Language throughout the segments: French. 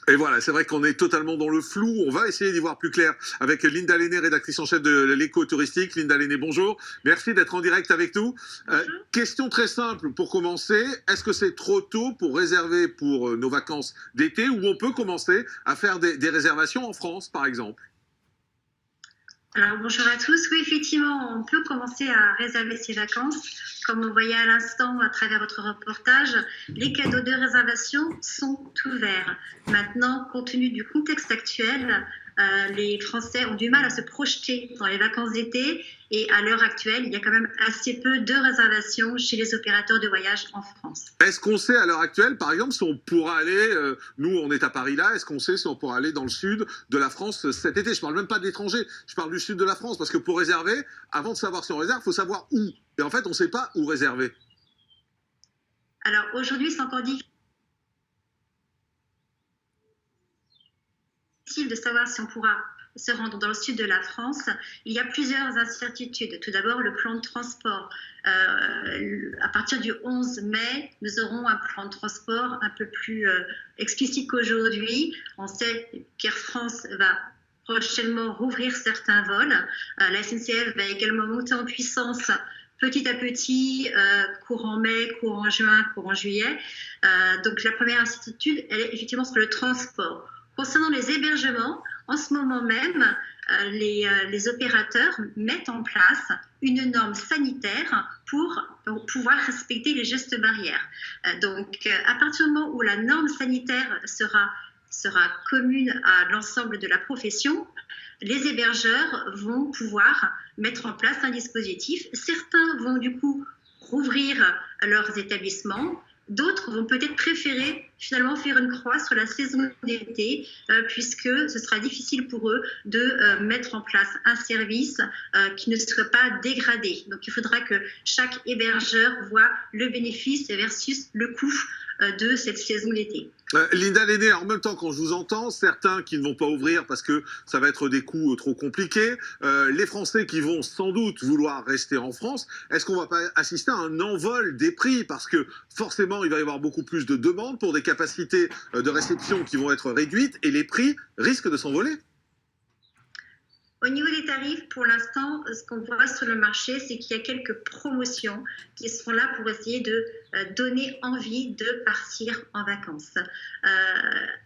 Et voilà, c'est vrai qu'on est totalement dans le flou. On va essayer d'y voir plus clair avec Linda Lenné, rédactrice en chef de l'Écho touristique. Linda Lenné, bonjour. Merci d'être en direct avec nous. Question très simple pour commencer. Est-ce que c'est trop tôt pour réserver pour nos vacances d'été, ou on peut commencer à faire des réservations en France, par exemple? Alors bonjour à tous, oui effectivement on peut commencer à réserver ses vacances. Comme vous voyez à l'instant à travers votre reportage, les cadeaux de réservation sont ouverts. Maintenant, compte tenu du contexte actuel, les Français ont du mal à se projeter dans les vacances d'été et à l'heure actuelle, il y a quand même assez peu de réservations chez les opérateurs de voyage en France. Est-ce qu'on sait à l'heure actuelle, par exemple, si on pourra aller, nous on est à Paris là, est-ce qu'on sait si on pourra aller dans le sud de la France cet été? Je parle même pas de l'étranger, je parle du sud de la France, parce que pour réserver, avant de savoir si on réserve, il faut savoir où. Et en fait, on ne sait pas où réserver. Alors aujourd'hui, c'est encore difficile de savoir si on pourra se rendre dans le sud de la France. Il y a plusieurs incertitudes. Tout d'abord, le plan de transport. À partir du 11 mai, nous aurons un plan de transport un peu plus explicite qu'aujourd'hui. On sait qu'Air France va prochainement rouvrir certains vols. La SNCF va également monter en puissance petit à petit, courant mai, courant juin, courant juillet. Donc la première incertitude, elle est effectivement sur le transport. Concernant les hébergements, en ce moment même, les opérateurs mettent en place une norme sanitaire pour pouvoir respecter les gestes barrières. Donc, à partir du moment où la norme sanitaire sera commune à l'ensemble de la profession, les hébergeurs vont pouvoir mettre en place un dispositif. Certains vont du coup rouvrir leurs établissements. D'autres vont peut-être préférer finalement faire une croix sur la saison d'été puisque ce sera difficile pour eux de mettre en place un service qui ne soit pas dégradé. Donc il faudra que chaque hébergeur voit le bénéfice versus le coût de cette saison d'été. Linda Lenné, en même temps quand je vous entends, certains qui ne vont pas ouvrir parce que ça va être des coûts trop compliqués, les Français qui vont sans doute vouloir rester en France, est-ce qu'on va pas assister à un envol des prix? Parce que forcément, il va y avoir beaucoup plus de demandes pour des capacités de réception qui vont être réduites et les prix risquent de s'envoler. Au niveau des tarifs, pour l'instant, ce qu'on voit sur le marché, c'est qu'il y a quelques promotions qui sont là pour essayer de donner envie de partir en vacances.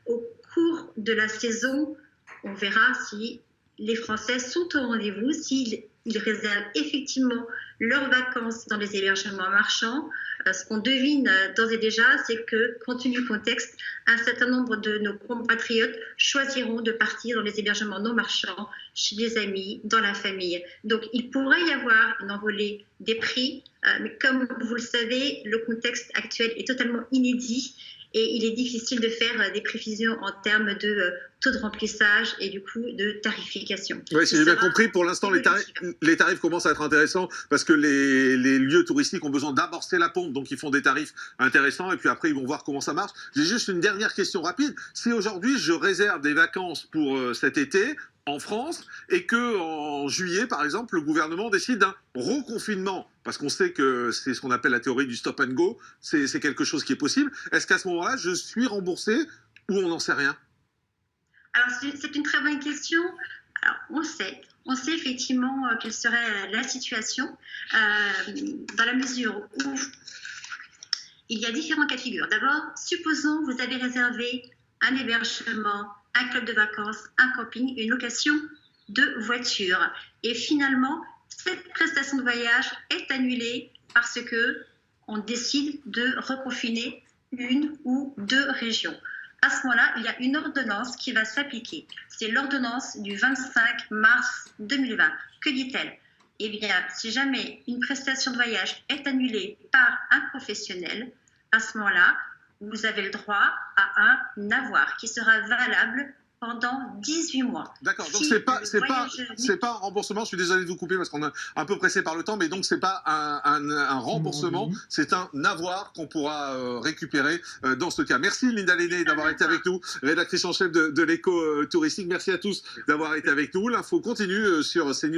Au cours de la saison, on verra si les Français sont au rendez-vous, s'ils réservent effectivement leurs vacances dans les hébergements marchands. Ce qu'on devine d'ores et déjà, c'est que, compte tenu du contexte, un certain nombre de nos compatriotes choisiront de partir dans les hébergements non marchands, chez des amis, dans la famille. Donc, il pourrait y avoir une envolée des prix, mais comme vous le savez, le contexte actuel est totalement inédit et il est difficile de faire des prévisions en termes de taux de remplissage et du coup de tarification. Oui, si j'ai bien compris, pour l'instant, les tarifs commencent à être intéressants parce que les lieux touristiques ont besoin d'amorcer la pompe, donc ils font des tarifs intéressants et puis après, ils vont voir comment ça marche. J'ai juste une dernière question rapide. Si aujourd'hui, je réserve des vacances pour cet été en France et que en juillet, par exemple, le gouvernement décide d'un reconfinement, parce qu'on sait que c'est ce qu'on appelle la théorie du stop and go, c'est quelque chose qui est possible, est-ce qu'à ce moment-là, je suis remboursé ou on n'en sait rien? Alors, c'est une très bonne question. Alors, on sait effectivement quelle serait la situation dans la mesure où il y a différents cas de figure. D'abord, supposons vous avez réservé un hébergement, un club de vacances, un camping, une location de voiture. Et finalement, cette prestation de voyage est annulée parce que on décide de reconfiner une ou deux régions. À ce moment-là, il y a une ordonnance qui va s'appliquer. C'est l'ordonnance du 25 mars 2020. Que dit-elle? Eh bien, si jamais une prestation de voyage est annulée par un professionnel, à ce moment-là, vous avez le droit à un avoir qui sera valable pendant 18 mois. D'accord, donc c'est pas un remboursement, je suis désolé de vous couper parce qu'on est un peu pressé par le temps, mais donc c'est pas un remboursement, c'est un avoir qu'on pourra récupérer dans ce cas. Merci Linda Lenné d'avoir été avec nous, rédactrice en chef de l'Écho touristique. Merci à tous d'avoir été avec nous. L'info continue sur CNews.